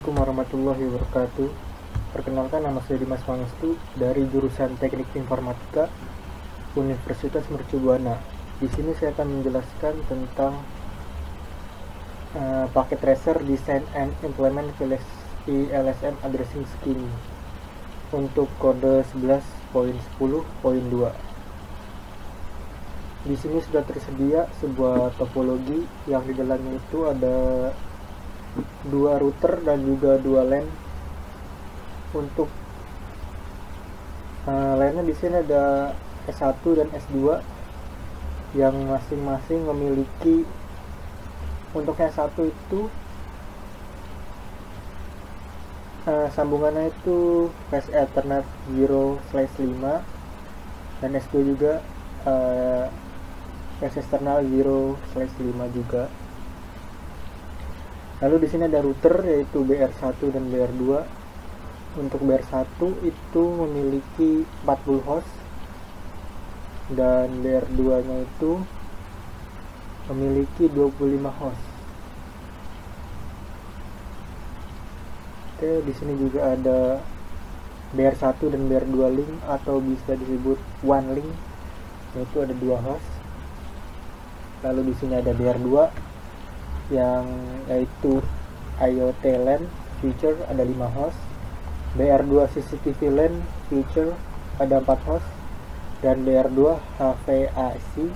Assalamualaikum warahmatullahi wabarakatuh. Perkenalkan, nama saya Dimas Pangestu dari jurusan Teknik Informatika Universitas Mercu Buana. Di sini saya akan menjelaskan tentang paket tracer design and implement VLSM addressing scheme untuk kode 11.10.2. Di sini sudah tersedia sebuah topologi yang di dalamnya itu ada dua router dan juga dua LAN. Untuk LAN-nya di sini ada S1 dan S2 yang masing-masing memiliki, untuk yang S1 itu sambungannya itu flash Ethernet 0/5 dan S2 juga flash external 0/5 juga. Lalu di sini ada router yaitu BR1 dan BR2. Untuk BR1 itu memiliki 40 host dan BR2-nya itu memiliki 25 host. Oke, di sini juga ada BR1 dan BR2 link atau bisa disebut one link, yaitu ada 2 host. Lalu di sini ada BR2 yang yaitu IoT LAN feature ada 5 host, BR2 CCTV LAN feature ada 4 host, dan BR2 HVAC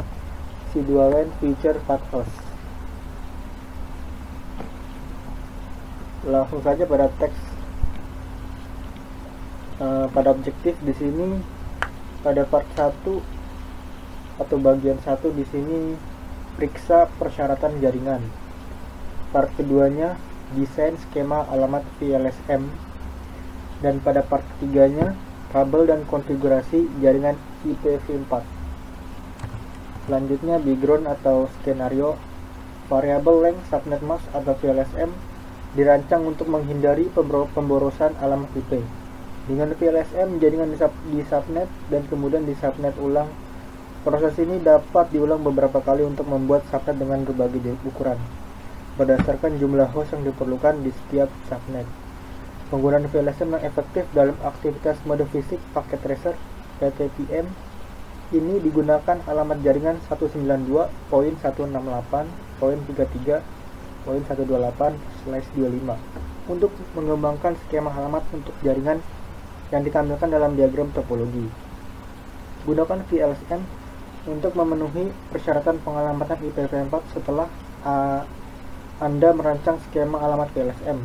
C2 LAN feature 4 host. Langsung saja pada teks, pada objektif di sini pada part 1 atau bagian 1 di sini periksa persyaratan jaringan. Part keduanya desain skema alamat VLSM, dan pada part ketiganya kabel dan konfigurasi jaringan IPv4. Selanjutnya background atau skenario. Variable length subnet mask atau VLSM dirancang untuk menghindari pemborosan alamat IP. Dengan VLSM jaringan di subnet dan kemudian di subnet ulang. Proses ini dapat diulang beberapa kali untuk membuat subnet dengan berbagai ukuran berdasarkan jumlah host yang diperlukan di setiap subnet. Penggunaan VLSM yang efektif dalam aktivitas mode fisik paket tracer PTPM ini digunakan alamat jaringan 192.168.33.128/25 untuk mengembangkan skema alamat untuk jaringan yang ditampilkan dalam diagram topologi. Gunakan VLSM untuk memenuhi persyaratan pengalamatan IPv4 setelah Anda merancang skema alamat VLSM.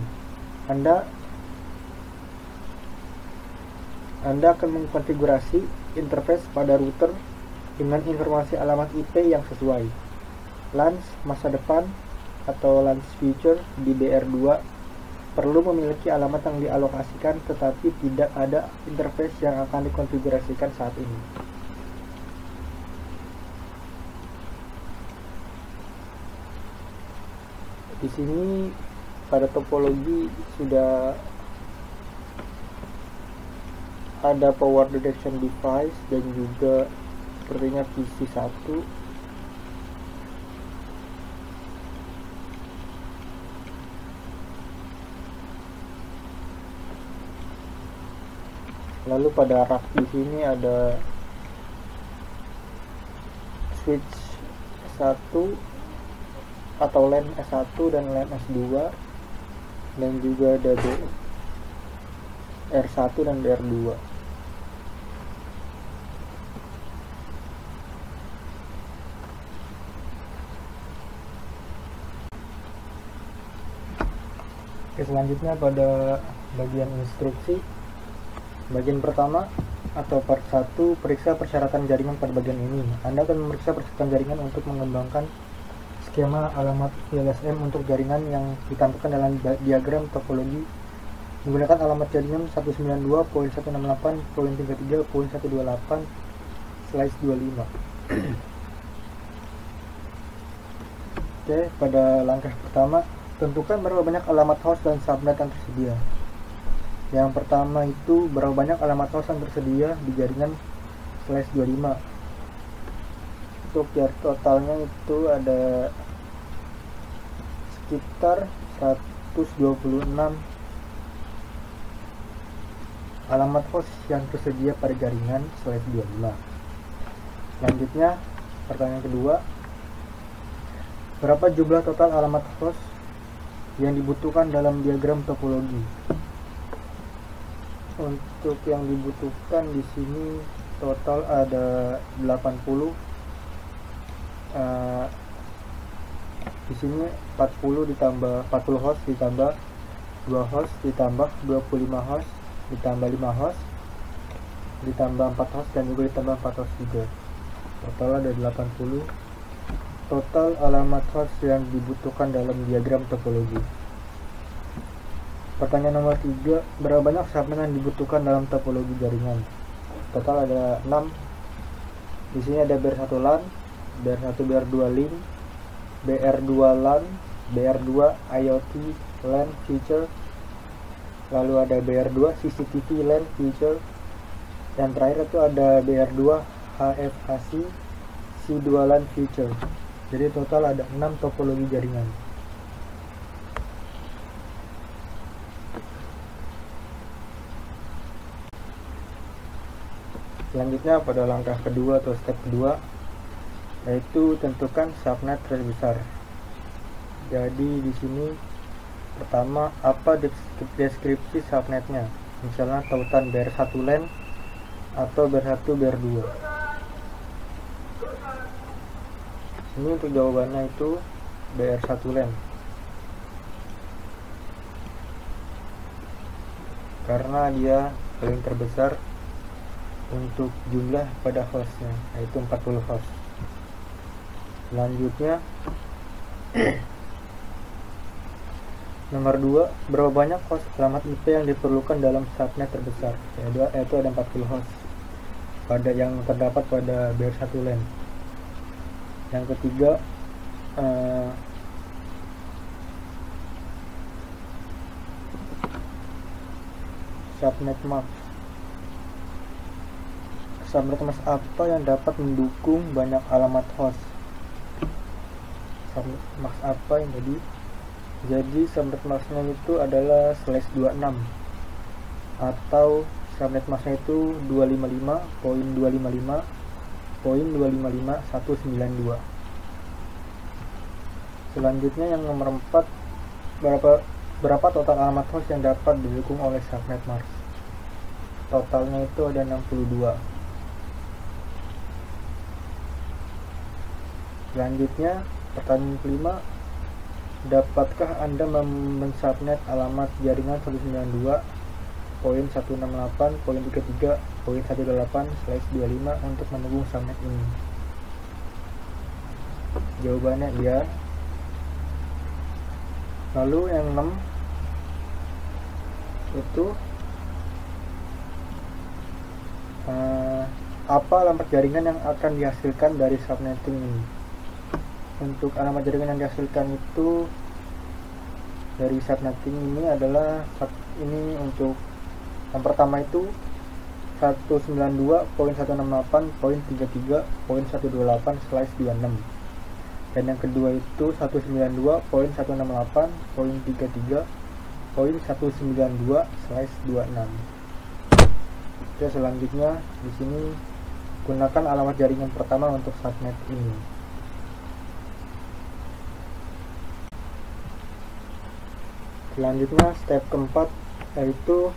Anda akan mengkonfigurasi interface pada router dengan informasi alamat IP yang sesuai. LANs masa depan atau LANs future di BR2 perlu memiliki alamat yang dialokasikan, tetapi tidak ada interface yang akan dikonfigurasikan saat ini. Di sini pada topologi sudah ada power detection device dan juga sepertinya PC1. Lalu pada rak di sini ada switch S1 atau LAN S1 dan LAN S2, dan juga ada BR1 dan BR2. Oke, selanjutnya pada bagian instruksi. Bagian pertama atau part 1, periksa persyaratan jaringan. Pada bagian ini Anda akan memeriksa persyaratan jaringan untuk mengembangkan skema alamat VLSM untuk jaringan yang ditampilkan dalam diagram topologi menggunakan alamat jaringan 192.168.33.128/25. Oke, pada langkah pertama tentukan berapa banyak alamat host dan subnet yang tersedia. Yang pertama itu berapa banyak alamat host yang tersedia di jaringan /25. Untuk totalnya itu ada sekitar 126 alamat host yang tersedia pada jaringan /25. Selanjutnya, pertanyaan kedua, berapa jumlah total alamat host yang dibutuhkan dalam diagram topologi? Untuk yang dibutuhkan di sini total ada 80. Di sini 40 ditambah 40 host ditambah 2 host ditambah 25 host ditambah 5 host ditambah 4 host dan juga ditambah 4 host juga. Total ada 80 total alamat host yang dibutuhkan dalam diagram topologi. Pertanyaan nomor 3, berapa banyak subnet yang dibutuhkan dalam topologi jaringan? Total ada 6. Di sini ada BR1 LAN, BR1 BR2 link, BR2 LAN, BR2 IoT LAN feature, lalu ada BR2 CCTV LAN feature, dan terakhir itu ada BR2 HFHC C2 LAN feature. Jadi total ada 6 topologi jaringan. Selanjutnya pada langkah kedua atau step kedua, yaitu tentukan subnet terbesar. Jadi di sini pertama, apa deskripsi subnetnya? Misalnya tautan BR1 LAN atau BR1 BR2. Ini untuk jawabannya itu BR1 LAN, karena dia paling terbesar untuk jumlah pada hostnya, yaitu 40 host. Selanjutnya nomor 2, berapa banyak host alamat IP yang diperlukan dalam subnet terbesar? Yaitu ada 40 host pada yang terdapat pada BR1 LAN. Yang ketiga, subnet mask. Subnet mask apa yang dapat mendukung banyak alamat host? Subnet mask apa yang jadi subnet masknya itu adalah /26, atau subnet masknya itu 255.255.255.192. Selanjutnya yang nomor 4, berapa total alamat host yang dapat didukung oleh subnet mask? Totalnya itu ada 62. Selanjutnya pertanyaan kelima, dapatkah Anda mensubnet alamat jaringan 192.168.33.18/25 untuk mendukung subnet ini? Jawabannya iya. Lalu yang 6 itu apa alamat jaringan yang akan dihasilkan dari subnetting ini? Untuk alamat jaringan yang dihasilkan itu dari subnetting ini adalah ini untuk yang pertama itu 192.168.33.128/26, dan yang kedua itu 192.168.33.192/26. Oke, selanjutnya di sini gunakan alamat jaringan pertama untuk subnet ini. Selanjutnya step keempat, yaitu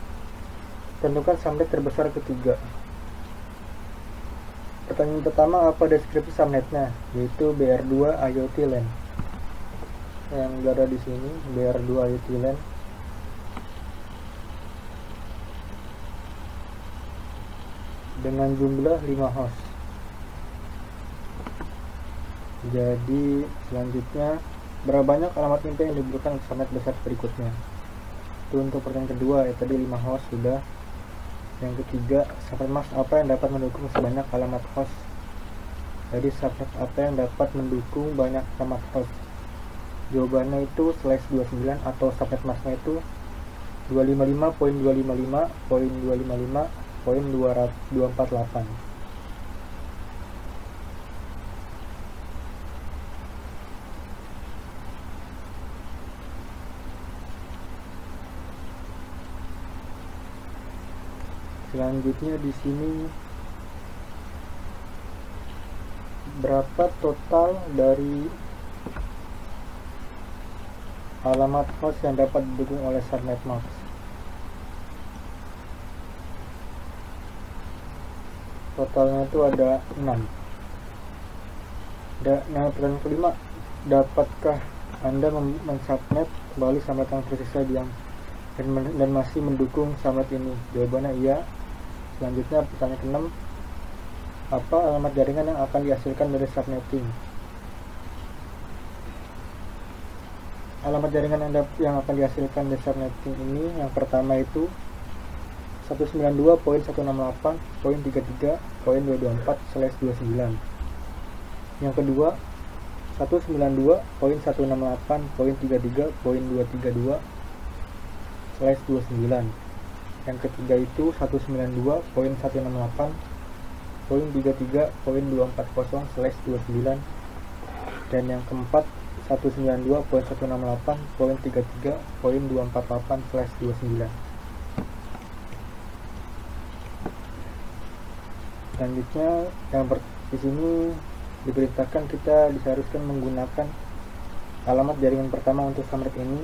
tentukan subnet terbesar ketiga. Pertanyaan pertama, apa deskripsi subnetnya? Yaitu BR2 IoT LAN. Yang ada di sini BR2 IoT LAN. Dengan jumlah 5 host. Jadi selanjutnya, berapa banyak alamat IP yang dibutuhkan untuk subnet besar berikutnya? Itu untuk pertanyaan kedua, ya tadi 5 host sudah. Yang ketiga, subnet mask apa yang dapat mendukung sebanyak alamat host? Jadi subnet apa yang dapat mendukung banyak alamat host? Jawabannya itu /29, atau subnet masknya itu 255.255.255.248. Selanjutnya di sini berapa total dari alamat host yang dapat didukung oleh subnet mask. Totalnya itu ada 6. Nah, pertanyaan kelima, dapatkah Anda mensubnet kembali subnet yang tersisa dan masih mendukung subnet ini? Jawabannya iya. Selanjutnya pertanyaan ke-6, apa alamat jaringan yang akan dihasilkan dari subnetting? Alamat jaringan yang akan dihasilkan dari subnetting ini, yang pertama itu 192.168.33.224/29. Yang kedua 192.168.33.232/29. Yang ketiga itu 192.168.33.240/29. Dan yang keempat 192.168.33.248/29. Selanjutnya di sini diberitakan kita diharuskan menggunakan alamat jaringan pertama untuk subnet ini,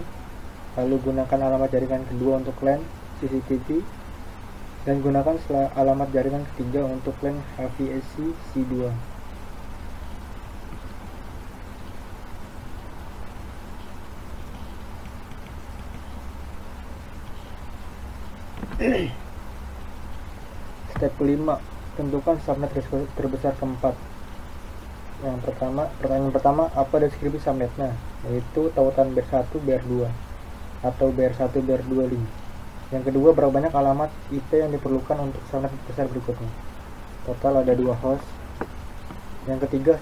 lalu gunakan alamat jaringan kedua untuk LAN CCTV, dan gunakan alamat jaringan ketiga untuk LAN HVAC C2. Step kelima, tentukan subnet terbesar keempat. Pertanyaan pertama, apa deskripsi subnetnya? Yaitu tautan BER1 BER2 atau BER1 BER2 link. Yang kedua, berapa banyak alamat IP yang diperlukan untuk subnet besar berikutnya? Total ada 2 host. Yang ketiga,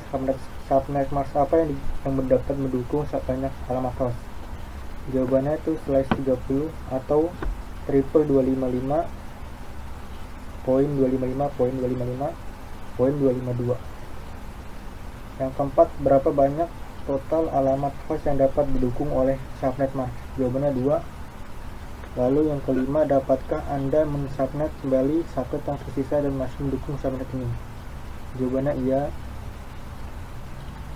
subnet mask apa yang dapat mendukung banyak alamat host? Jawabannya itu slice 30 atau 255.255.255.252. Yang keempat, berapa banyak total alamat host yang dapat didukung oleh subnet mask? Jawabannya 2. Lalu yang kelima, dapatkah Anda mensubnet kembali subnet yang tersisa dan masih mendukung subnet ini? Jawabannya iya.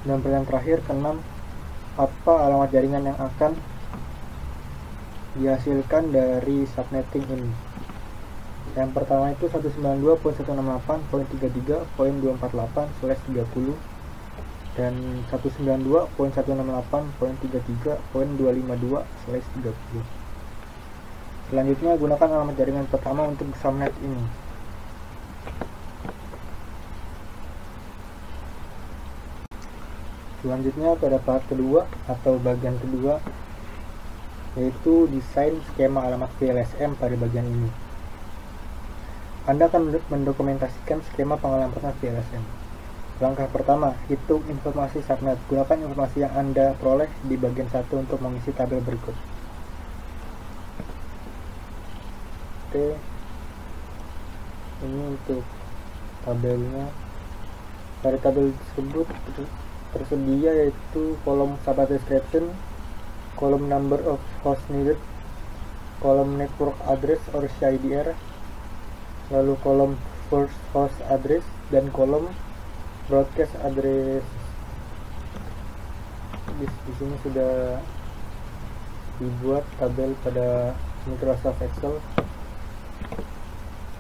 Dan pertanyaan terakhir, keenam, apa alamat jaringan yang akan dihasilkan dari subnetting ini? Yang pertama itu 192.168.33.248/30 dan 192.168.33.252/30. Selanjutnya, gunakan alamat jaringan pertama untuk subnet ini. Selanjutnya pada part kedua atau bagian kedua, yaitu desain skema alamat VLSM pada bagian ini. Anda akan mendokumentasikan skema pengalamatan VLSM. Langkah pertama, hitung informasi subnet. Gunakan informasi yang Anda peroleh di bagian 1 untuk mengisi tabel berikut. Oke, ini untuk tabelnya. Pada tabel tersebut tersedia yaitu kolom subnet description, kolom number of host needed, kolom network address or CIDR, lalu kolom first host address, dan kolom broadcast address. Di sini sudah dibuat tabel pada Microsoft Excel.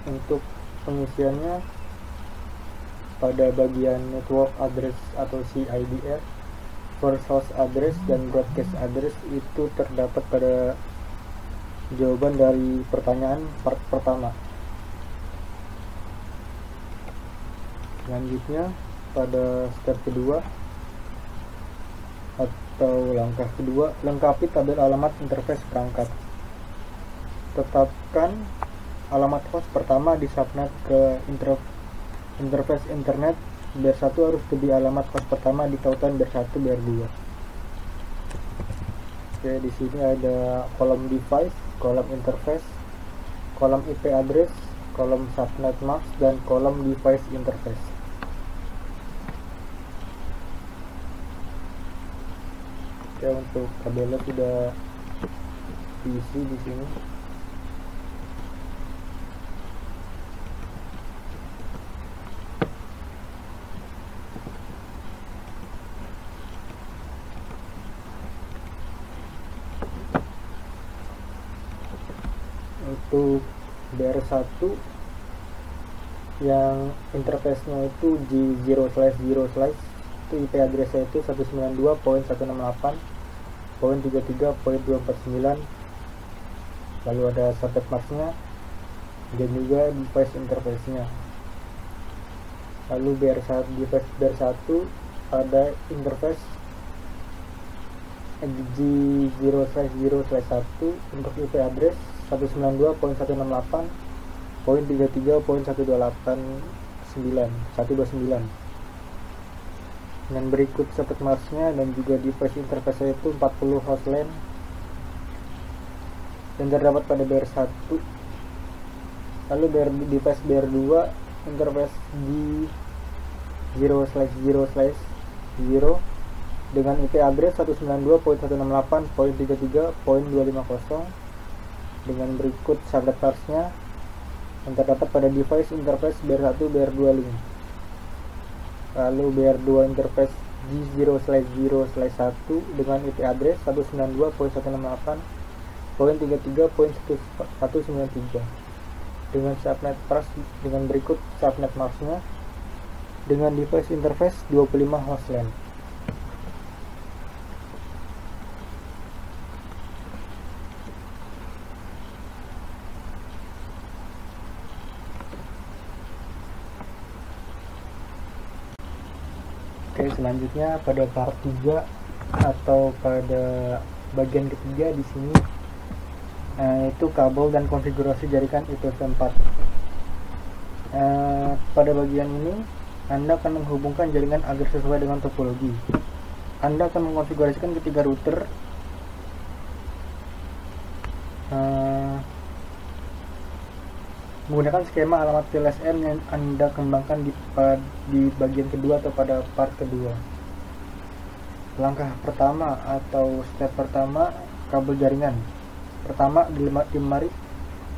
Untuk pengisiannya, pada bagian network address atau CIDR, first host address dan broadcast address itu terdapat pada jawaban dari pertanyaan part pertama. Selanjutnya pada step kedua atau langkah kedua, lengkapi tabel alamat interface perangkat. Tetapkan alamat host pertama di subnet ke interface internet. BER1 harus lebih alamat host pertama di tautan BER1 BER2. Oke, di sini ada kolom device, kolom interface, kolom IP address, kolom subnet mask, dan kolom device interface. Oke, untuk tabelnya sudah diisi di sini. Untuk BR1 yang interface-nya itu G0/0/ itu IP address-nya itu 192.168.33.249, lalu ada subnet mask-nya dan juga device interface-nya. Lalu device BR1 ada interface G0/0/1 untuk IP address 192.168.33.129 dan berikut subnet mask-nya dan juga device interface itu 40 host LAN yang terdapat pada BR1. Lalu device BR2 interface G0/0/0 dengan IP address 192.168.33.250 dengan berikut subnet mask-nya yang terdapat pada device interface BR1 BR2 link. Lalu BR2 interface G0/0/1 dengan IP address 192.168.33.193 dengan subnet mask dengan berikut subnet mask-nya dengan device interface 25 host LAN. Oke, selanjutnya pada part 3 atau pada bagian ketiga di sini itu kabel dan konfigurasi jaringan IPv4. Pada bagian ini Anda akan menghubungkan jaringan agar sesuai dengan topologi. Anda akan mengkonfigurasikan ketiga router menggunakan skema alamat VLSM yang Anda kembangkan di bagian kedua atau pada part kedua. Langkah pertama atau step pertama, kabel jaringan. Pertama, dimari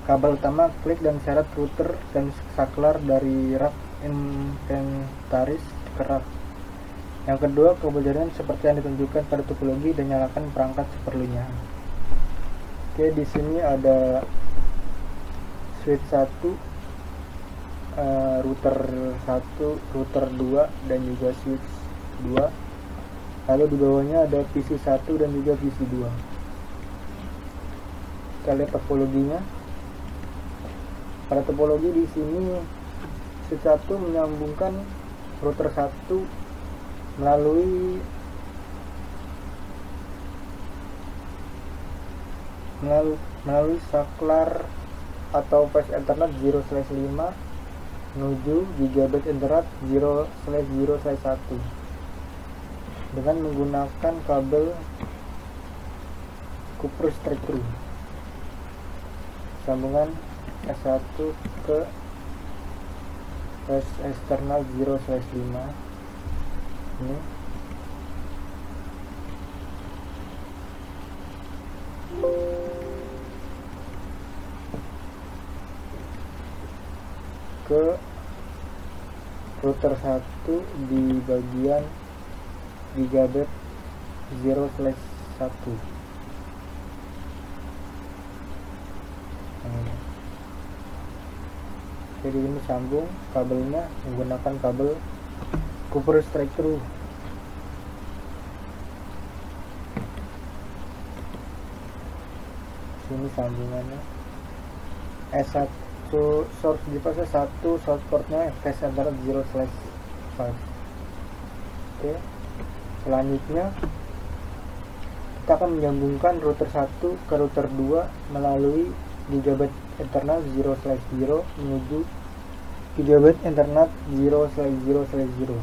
kabel utama, klik dan seret router dan saklar dari rak inventaris ke rak. Yang kedua, kabel jaringan seperti yang ditunjukkan pada topologi dan nyalakan perangkat seperlunya. Oke, di sini ada switch 1, router 1, router 2 dan juga switch 2. Lalu di bawahnya ada PC 1 dan juga PC 2. Kita lihat topologinya. Pada topologi di sini switch 1 menyambungkan router 1 melalui saklar atau flash Ethernet 0/5 menuju gigabit Ethernet 0/0/1 dengan menggunakan kabel copper straight through. Sambungan S1 ke flash external 0/5 ini. Ke router 1 di bagian gigabit 0/1. Jadi ini sambung kabelnya menggunakan kabel copper straight through. Sini sambungannya S1 source device 1, source portnya flash Ethernet 0/5. Oke, selanjutnya kita akan menyambungkan router 1 ke router 2 melalui gigabit Ethernet 0/0 menuju gigabit Ethernet 0/0/0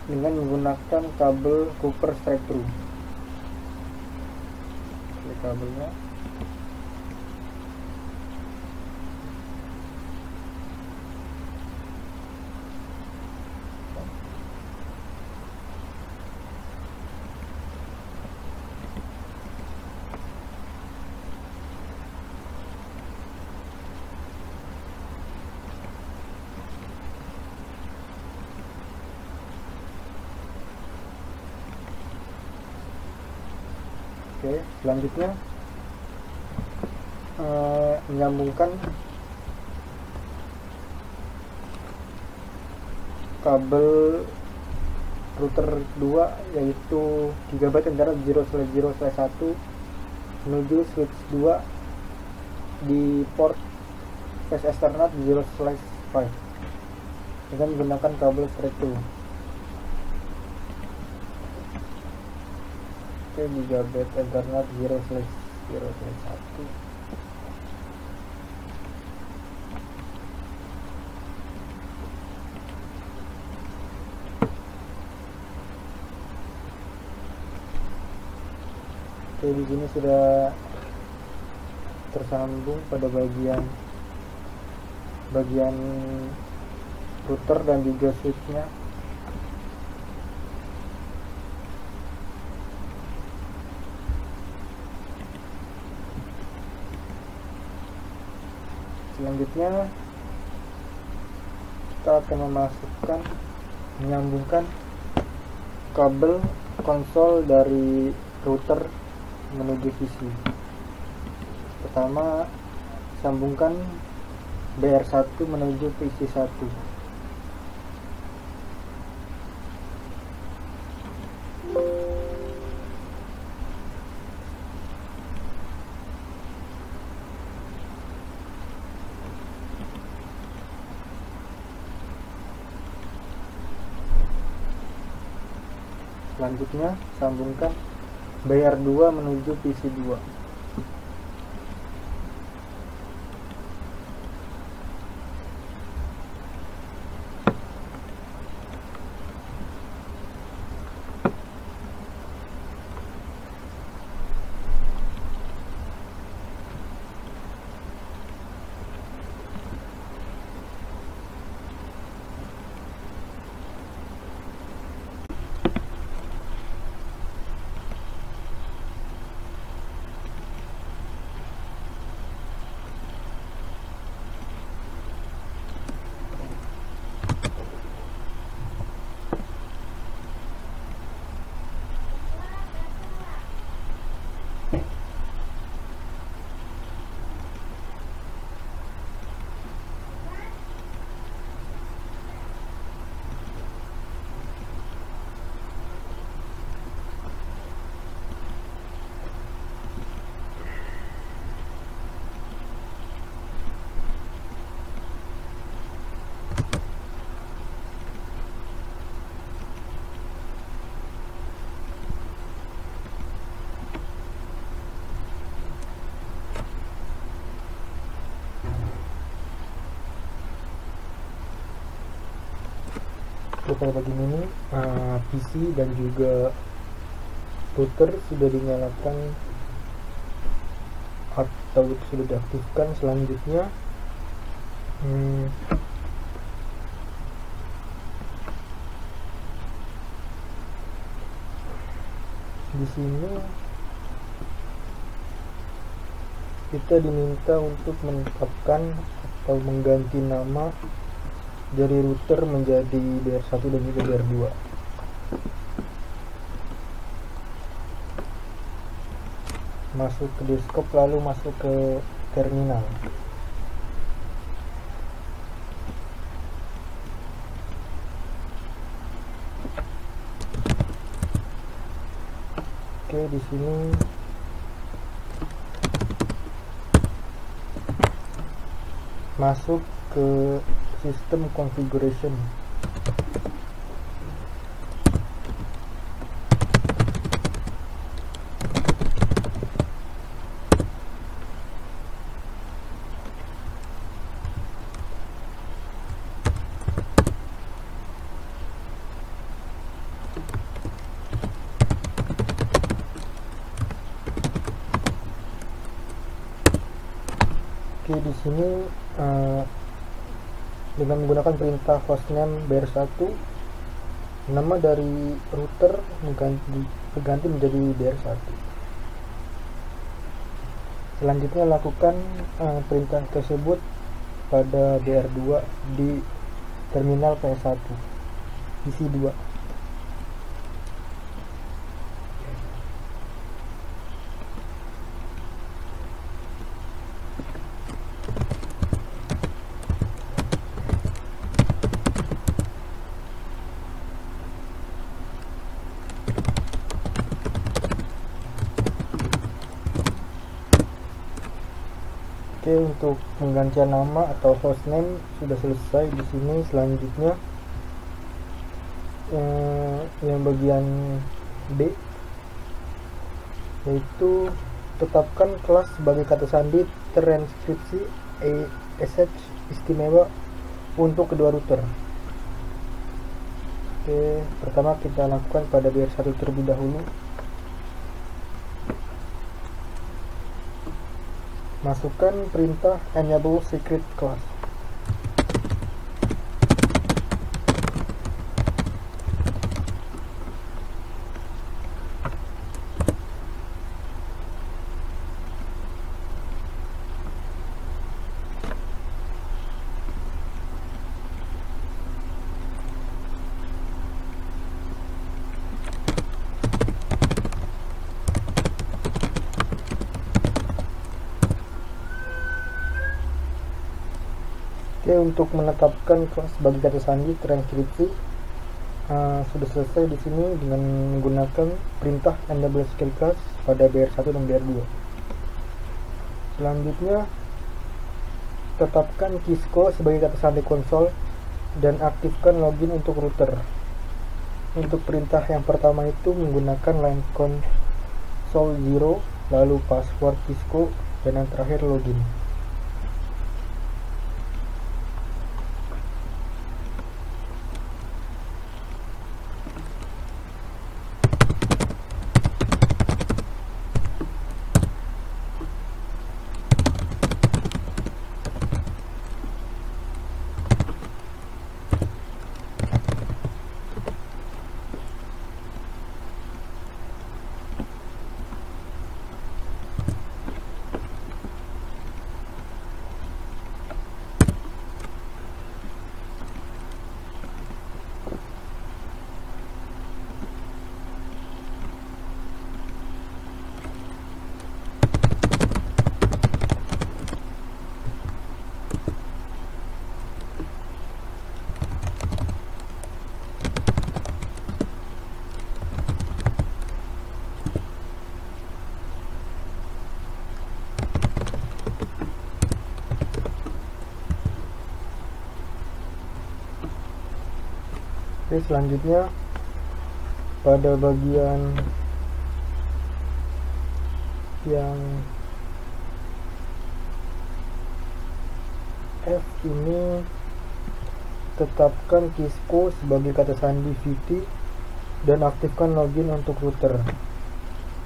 dengan menggunakan kabel copper straight through. Oke, kabelnya Oke, selanjutnya menyambungkan kabel router 2 yaitu GB internet 0/0/1 menuju switch 2 di port flash Ethernet 0/5 dengan menggunakan kabel straight through. GB internet 0/0/1. Di sini sudah tersambung pada bagian router dan juga switchnya. Selanjutnya kita akan menyambungkan kabel konsol dari router menuju PC. Pertama, sambungkan BR1 menuju PC1. Selanjutnya, sambungkan BR2 menuju PC2. Pada bagian ini PC dan juga router sudah dinyalakan atau sudah diaktifkan. Selanjutnya di sini kita diminta untuk menetapkan atau mengganti nama dari router menjadi BR1 dan juga BR2. Masuk ke desktop lalu masuk ke terminal. Oke, di sini masuk ke System Configuration. Oke, di sini dengan menggunakan perintah hostname BR1, nama dari router berganti menjadi BR1. Selanjutnya lakukan perintah tersebut pada BR2 di terminal PS1 PC2. Oke, untuk penggantian nama atau hostname sudah selesai di sini. Selanjutnya yang bagian B, yaitu tetapkan kelas sebagai kata sandi transkripsi SH istimewa untuk kedua router. Oke, pertama kita lakukan pada BR1 terlebih dahulu. Masukkan perintah enable secret class. Oke, untuk menetapkan kelas sebagai kata sandi transkripsi sudah selesai di sini dengan menggunakan perintah enable secret class pada BR1 dan BR2. Selanjutnya, tetapkan Kisco sebagai kata sandi konsol dan aktifkan login untuk router. Untuk perintah yang pertama itu menggunakan line console 0, lalu password Kisco, dan yang terakhir login. Oke, selanjutnya pada bagian yang F ini tetapkan Kisco sebagai kata sandi VT dan aktifkan login untuk router.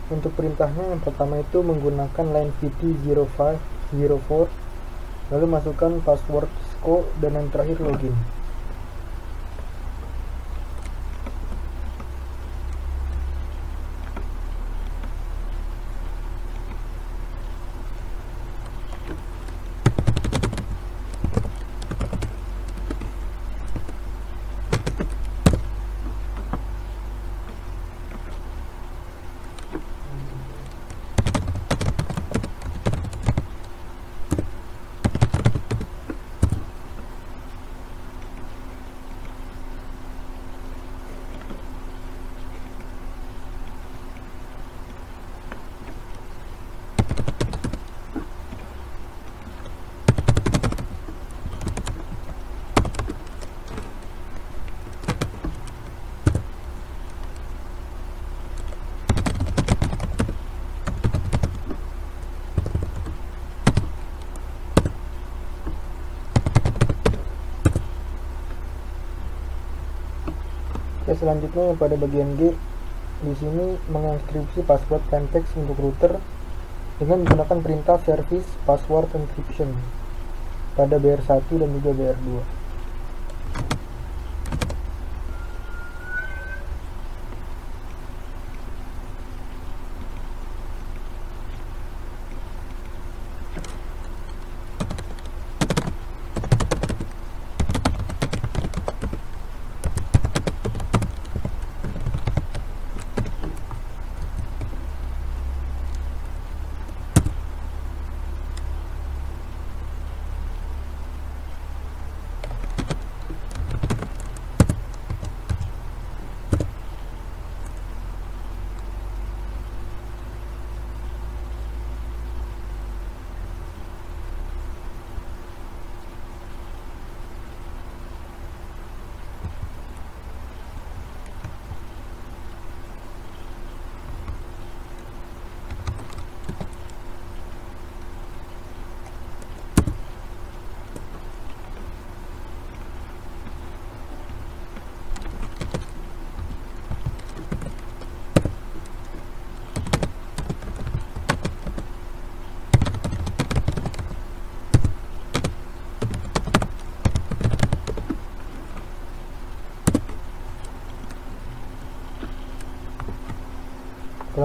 Untuk perintahnya yang pertama itu menggunakan line VT 0504, lalu masukkan password Kisco dan yang terakhir login. Oke, selanjutnya pada bagian G, di sini mengencrypsi password plaintext untuk router dengan menggunakan perintah service password encryption pada BR1 dan juga BR2.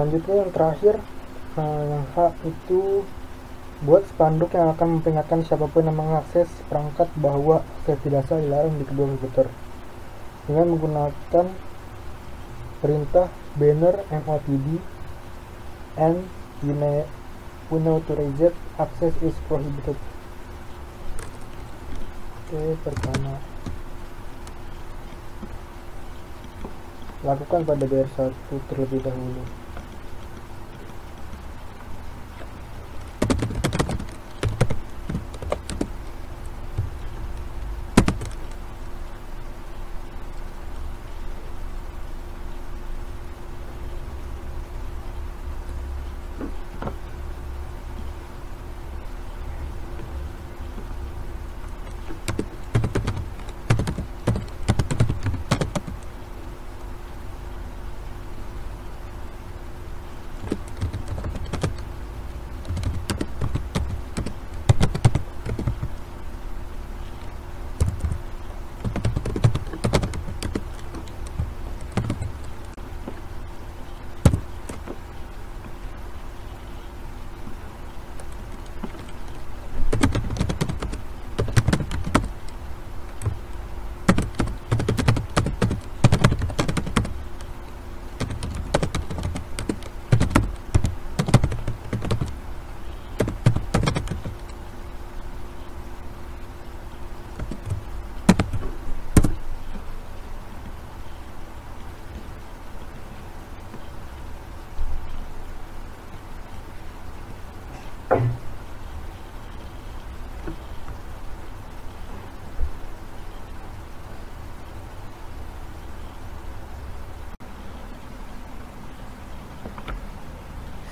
Selanjutnya yang terakhir, yang H itu buat spanduk yang akan memperingatkan siapapun yang mengakses perangkat bahwa akses tidak sah dilarang di kedua komputer dengan menggunakan perintah banner motd and unauthorized access is prohibited. Oke, pertama lakukan pada BR1 terlebih dahulu.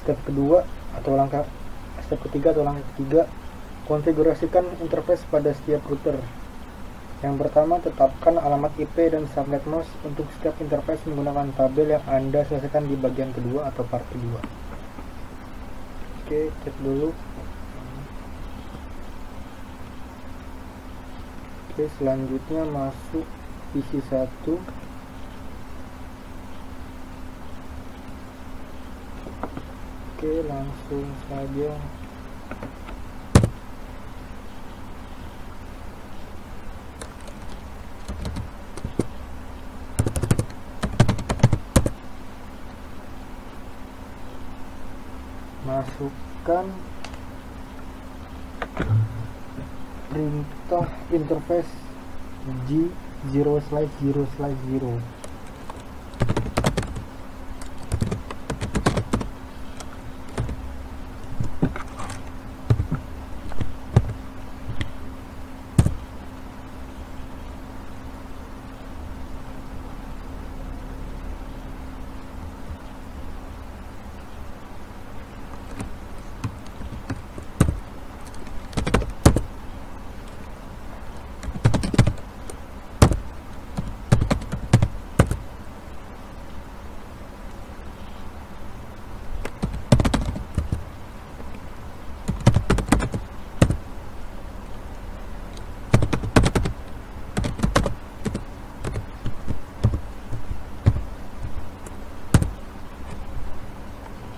Step ketiga atau langkah ketiga, konfigurasikan interface pada setiap router. Yang pertama, tetapkan alamat IP dan subnet mask untuk setiap interface menggunakan tabel yang Anda selesaikan di bagian kedua atau part kedua. Oke, cek dulu. Oke, selanjutnya masuk PC 1. Oke, langsung saja masukkan perintah interface G0/0/0.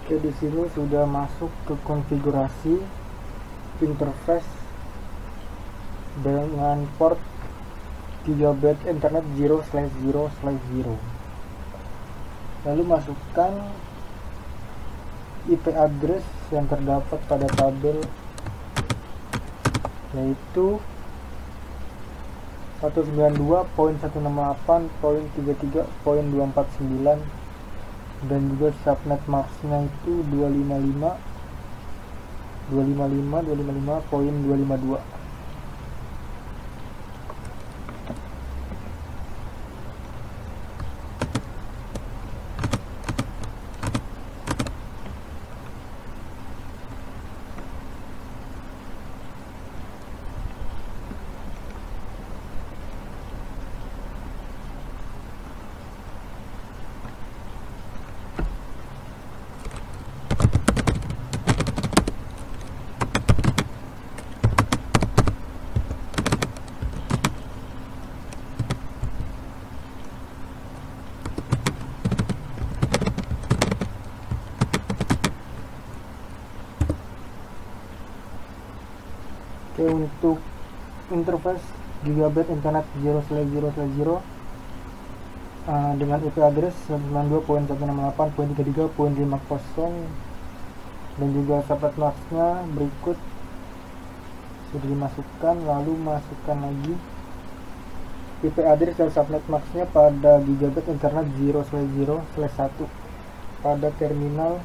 Oke, di sini sudah masuk ke konfigurasi interface dengan port GB internet 0/0/0. Lalu masukkan IP address yang terdapat pada tabel, yaitu 192.168.33.249, dan juga subnet masknya itu 255.252. Oke, untuk interface gigabit internet 0/0/0 dengan IP address 192.168.33.50 dan juga subnet masknya berikut sudah dimasukkan. Lalu masukkan lagi IP address dan subnet masknya pada gigabit internet 0/0/1 pada terminal